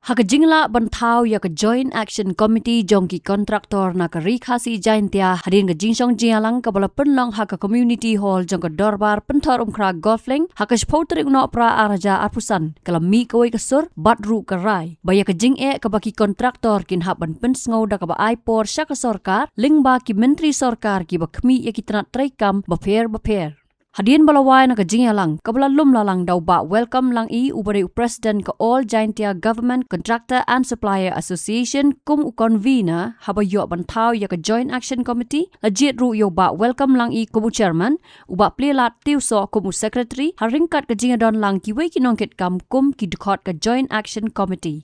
Hakajingla bantau ya ka Joint Action Committee jongki kontraktor na ka Rikhasi Jaintia hadin ka jingsong jialang ka bala penlang haka community hall jong ka dorbar pentar umkra golfling haka spotrik no pra araja arpusan kala mi kawai kasur badru ka rai baya ka jing ka baki kontraktor kin haban pensngau da ka ba aipor syaka sorkar lingba ki menteri sorkar ki ba kmi ya ki tanat traikam ba per Hadian balawai na kajingya lang, kabala lumlalang daw ba welcome lang ubari President ka All Jaintia Government Contractor and Supplier Association kum convener habayo bantao ya ka Joint Action Committee legit ru yo ba welcome lang kumu chairman uba plelat tiuso kumu secretary haringkat kajingya don lang kiwe kinongket kam kum ki dukot ka Joint Action Committee.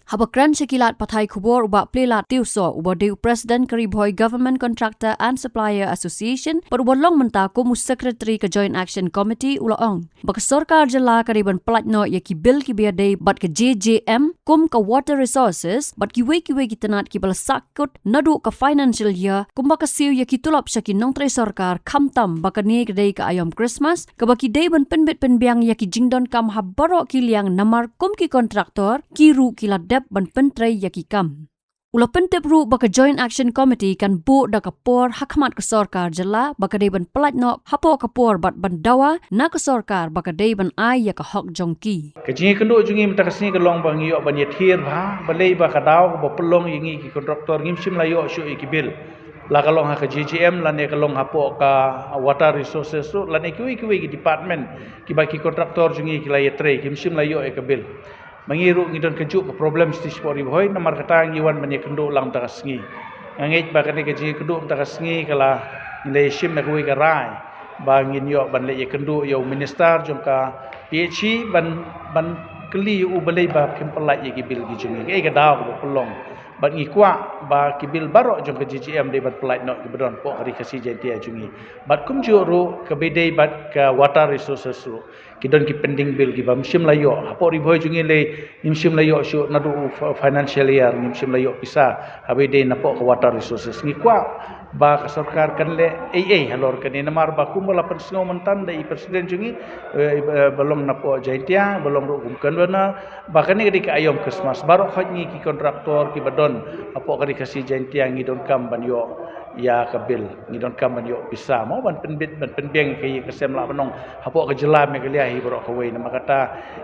Habakran sekilat patai kubor uba plelat tiuso uba deu President Kariboy Government Contractor and Supplier Association perbolong mentako mu Secretary ka Joint Action Committee ulaong. Baka sorkar jela kariban pelatno ya ki bil ki biade bat ka JJM kum ka Water Resources bat ki we kitanat ki bala sakut nadu ka financial year kum baka siu ya ki tulap syaki nong tre sorkar kamtam baka ni kedai ka ayam Christmas ka baki day ban penbit penbiang ya ki jingdon kam habaro ki liang namar kum ki kontraktor ki ru ki ladep ban pentrai yaki kam. Ula pentep ru baka Joint Action Committee kan bu da kapor hakmat ke sorkar jela baka day ban pelat no hapo kapor bat ban dawa na ke sorkar baka day ban ay ya ka hok jongki. Kajingi kendo jungi mtakasni ke long bang yo ban yetir ba balai ba kadaw ba pelong yingi ki kontraktor ngimsim layo syu ikibil. La kalong ha ka JJM la ne kalong hapo ka Water Resources tu la ne kiwi ki department ki baki kontraktor jungi ki layetre ngimsim layo ikabil. Mengiru ngidon kejuk ke problem sti spori boy nomor kata ngiwan manye kendo lang takasngi ngait ba kane keji kendo takasngi kala nilai shim na kuwi karai ba ngin yo ban le kendo yo minister jongka PHC ban keli u balai ba pimpalai ye bil gi jungi ke daw ko pelong ban ngi kwa ba kibil baro jongka JJM de bat pelai no ki bedon po kari kasi Jaintia jungi bat kum juru ke bedai bat ke Water Resources ru kidon ki pending bill ki bam sim layo apo ri boy jungi le nim sim layo syu nadu financial year nim sim layo pisa habe de napo ka Water Resources ngi kwa ba ka sarkar kan le halor kan ni namar ba kum la pensno mentan dai presiden jungi belum napo Jaintia belum ru kum kan bana ba kan ni ka ayom Christmas baru khot ngi ki kontraktor ki badon apo ka dikasi Jaintia ngi don kam ban yo ya kabil ngidon kam yo bisa mau ban penbiang ke kesem la banong hapo ke jela me ke liahi bro ke we nama kata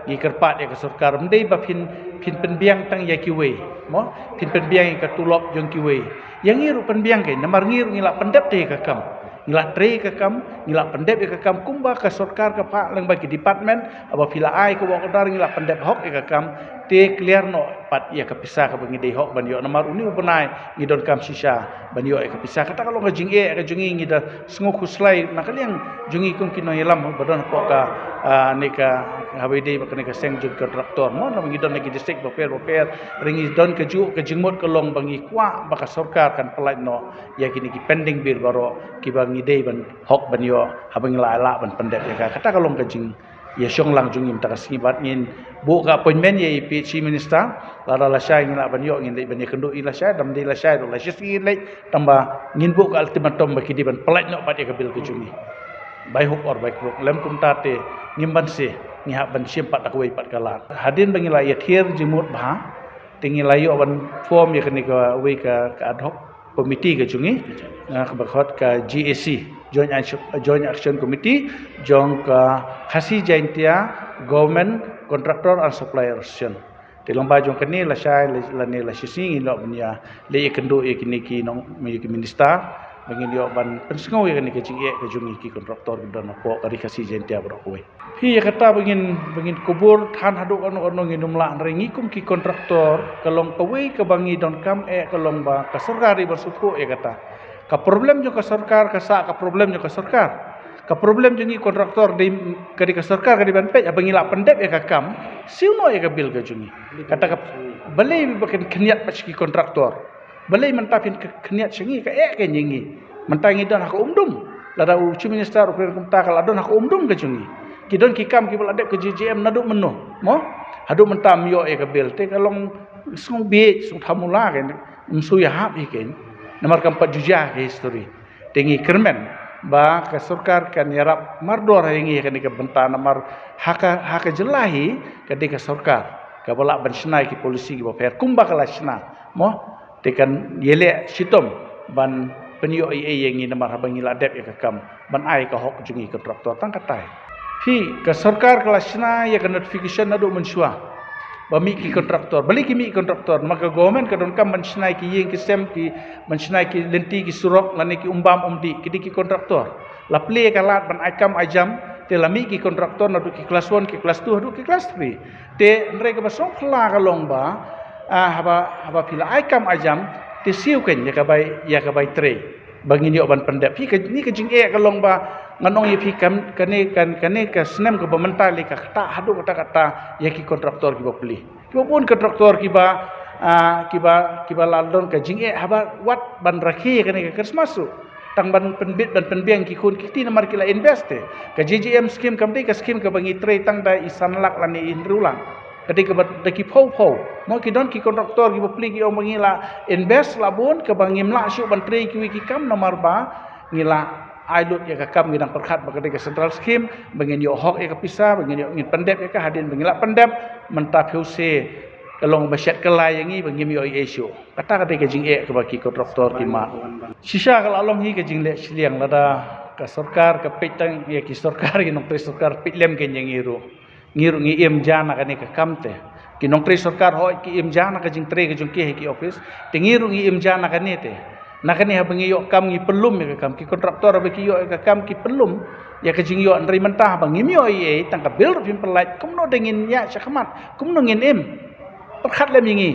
gi kerpat ya ke sarkar mendai ba pin penbiang tang ya ki we mo pin penbiang ke tulop jong ki we yang ngiru penbiang ke namar ngiru ngila pendep te ke kam ngila tre ke kam ngila pendep ke kam kumba ke sarkar ke pak lang bagi department aba pila ai ke wa kodar ngila pendep hok ke kam te clear no pat ya kapisa ka bangi dei hok ban yo namar uni ubenai ngidon kam sisa ban yo kapisa kata kalau ngajing ka jungi ngida sngo khuslai nakaliang jungi kum kino yelam badon po ka neka habe dei bakane ka seng jud kontraktor mo na ngidon lagi district boper ringi don ke ju ke jingmot ke long bangi kwa baka sarkar kan pelai no ya kini ki pending bill baro ki bangi dei ban hok ban yo habang la ban pendek ya kata kalau ngajing ya syong lang jungim takasngi bat ngin buka appointment ye PHC minister la syai ngin ban yo ngin ban kendo ila syai dam de la syai la syai le tamba ngin buka ultimatum baki di ban pelaj no bat ya kabil ke jungi bai hok or bai krok lem kum tate ngim ban se ngi ha ban sim pat takwai pat kala hadin bangila ya thier jimut bha tingi layo ban form ya kini ka we ka ad hoc committee ke jungi ka bakhot ka GAC Joint Action Committee jong ka Khasi Jaintia Government Contractor and Supplier Association tilong ba jong kani la syai la ne la sisi lo bnya le kendo e kini ki nong me ki minister bangin yo ban pensngau ye kani ke jingi ke jungi ki kontraktor don po kari Khasi Jaintia bro kowe hi kata bangin kubur than haduk ono ngin umla ringi kum ki kontraktor kalong kowe ke bangi don kam kalong ba ka sarkari bersuku e kata ka problem jo ka sarkar ka sa ka problem jo ka sarkar ka problem jo ngi kontraktor di ka di ka sarkar ka di ban pej abang ila pendep ya ka kam siuno ya ka bil ka jungi kata ka balai bakan keniat pach ki kontraktor balai mentapin keniat singi ka ke nyingi mentangi don aku umdum lada uci minister ukren kumta kala don aku umdum ka jungi kidon ki kam ki baladep ke JJM nadu menu mo hadu mentam yo ya ka bil te kalong sung be sung thamula kan msuya hap iken nomor keempat jujah ke history tinggi kermen ba ka sarkar kan yarap mardor hingi kan ke benta nomor haka jelahi ketika sarkar balak ban snai ki polisi ki bofer kumba kala sna mo tekan yele sitom ban penyo ai yang ni namar habangi ladep ya kam ban ai ka hok jungi kontraktor tang katai hi ka sarkar kala sna ya ka notification adu mensua bami ki kontraktor bali ki mi kontraktor maka government ka don kam ban snai ki yeng ki sem ki ban snai ki lenti ki surok lani ki umbam umdi ki kontraktor la ple kalat ban aikam ajam te lami ki kontraktor nadu ki kelas 1 ki kelas 2 nadu ki kelas 3 te mereka basong khala kalong ba haba pila aikam ajam te siu ken ya ka bai tre bagi ni oban pendap pi ka ni ka jing kalong ba nganong ye pi kam kane ka snem ka pemerintah le ka ta hadu kata ya ki kontraktor ki bopli ki pun kontraktor ki ba ladon ka jing haba wat ban rakhi kane ka masuk tang ban penbit ban penbiang ki kun kiti namar kila invest ka JJM scheme kam ka scheme ka bangi tre tang da isan lak lani inrulang ketika bagi pau mau ki don ki kontraktor ki bopli ki om ngila invest labun ka bangi mla syu ban tre ki kam nomor ba ngila ailut ya ka kam ngidang perkhat ba ketika central scheme bangin yo hok ya ka pisa bangin yo ngin pendep ya ka hadin bangila pendep mentap huse kalong basyat kelai yang ni bangim yo issue kata ketika jing ka bagi kontraktor ki ma sisa kala along hi ka jing le siliang lada ka sarkar ka petang ya ki sarkar ki nong sarkar pitlem ken yang ngiru ngi im jana kani ka kamte ki nong sarkar ho ki im jana ka jing tre ka jung ki office te ngiru ngi im jana kani te nakani ha bangi yo kam ngi pelum ya ka kam ki kontraktor ba ki yo ka kam ki pelum ya ka jing yo ndri mentah bangim yo tang ka bil pin pelait kum no dengin ya syakmat kum no ngin im perkhat lem yingi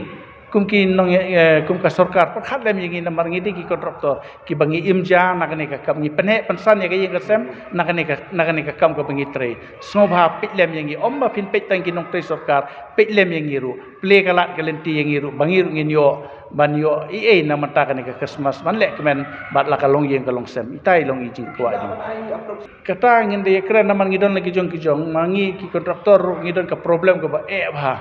kum ki nong kum ka sarkar perkhat lem yingi namar ngidi ki kontraktor ki bangi imja nakani ka kam ngi pene pensan ya ka yeng kasem nakani ka kam ka bangi tre snobha pitlem yingi omba pin petang ki nong tre sarkar pitlem yingi ru ple kalat kalenti yingi ru bangi ru ngin yo ban yo namata kani ka Christmas man lek kemen bat la kalong yeng kalong sem itai long ijing kwa di kata ngin de kran naman ngidon lagi jong ki jong mangi ki kontraktor ngidon ka problem ka ba bha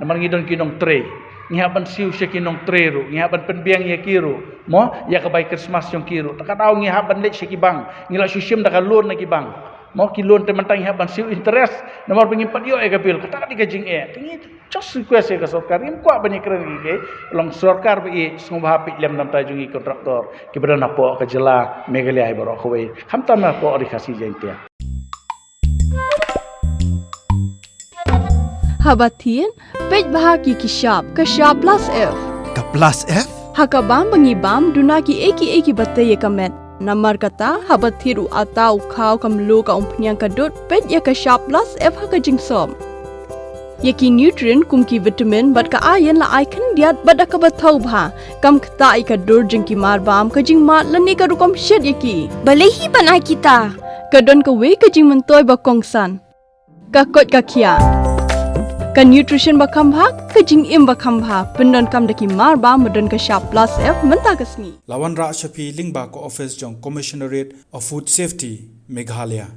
naman ngidon kinong tre ngihaban siu sya kinong tre ru ngihaban penbiang ya kiru mo ya ka bai Christmas yung kiru taka taw ngihaban lek sya ki bang ngila syusyem da ka loan na ki bang mo ki loan te mantang ngihaban siu interest nomor pengimpat yo ka bil kata di ka jing tingi just request ya ka sarkar im kwa bani kran ki long sarkar bi sungba pitlem nam ta jungi kontraktor ki bada napo ka jela megalia ai baro khoi khamta na po ri khasi jaintia Habatien, pej bahagi ki sharp plus F. Ka plus F? Haka bam bangi bam duna ki eki batte ye kamet. Namar kata habathiru atau khau kam lo ka umpnyang ka dot pej ye ka sharp plus F haka jingsom. Ye ki nutrient kum ki vitamin bat ka iron la icon diat bat ka bathau bha kam kta I ka dor jing ki mar bam ka jing mat lani ka rukom shed ye ki. Balehi banai kita. Ka don ka we ka jing mentoy ba kongsan. Ka kot ka kia. Ka nutrition ba khambha ka jing im ba khambha pendon kam daki mar ba modon ka sharp plus F menta ka sngi Lawan Ra Shafi Lingba ko office jong Commissionerate of Food Safety Meghalaya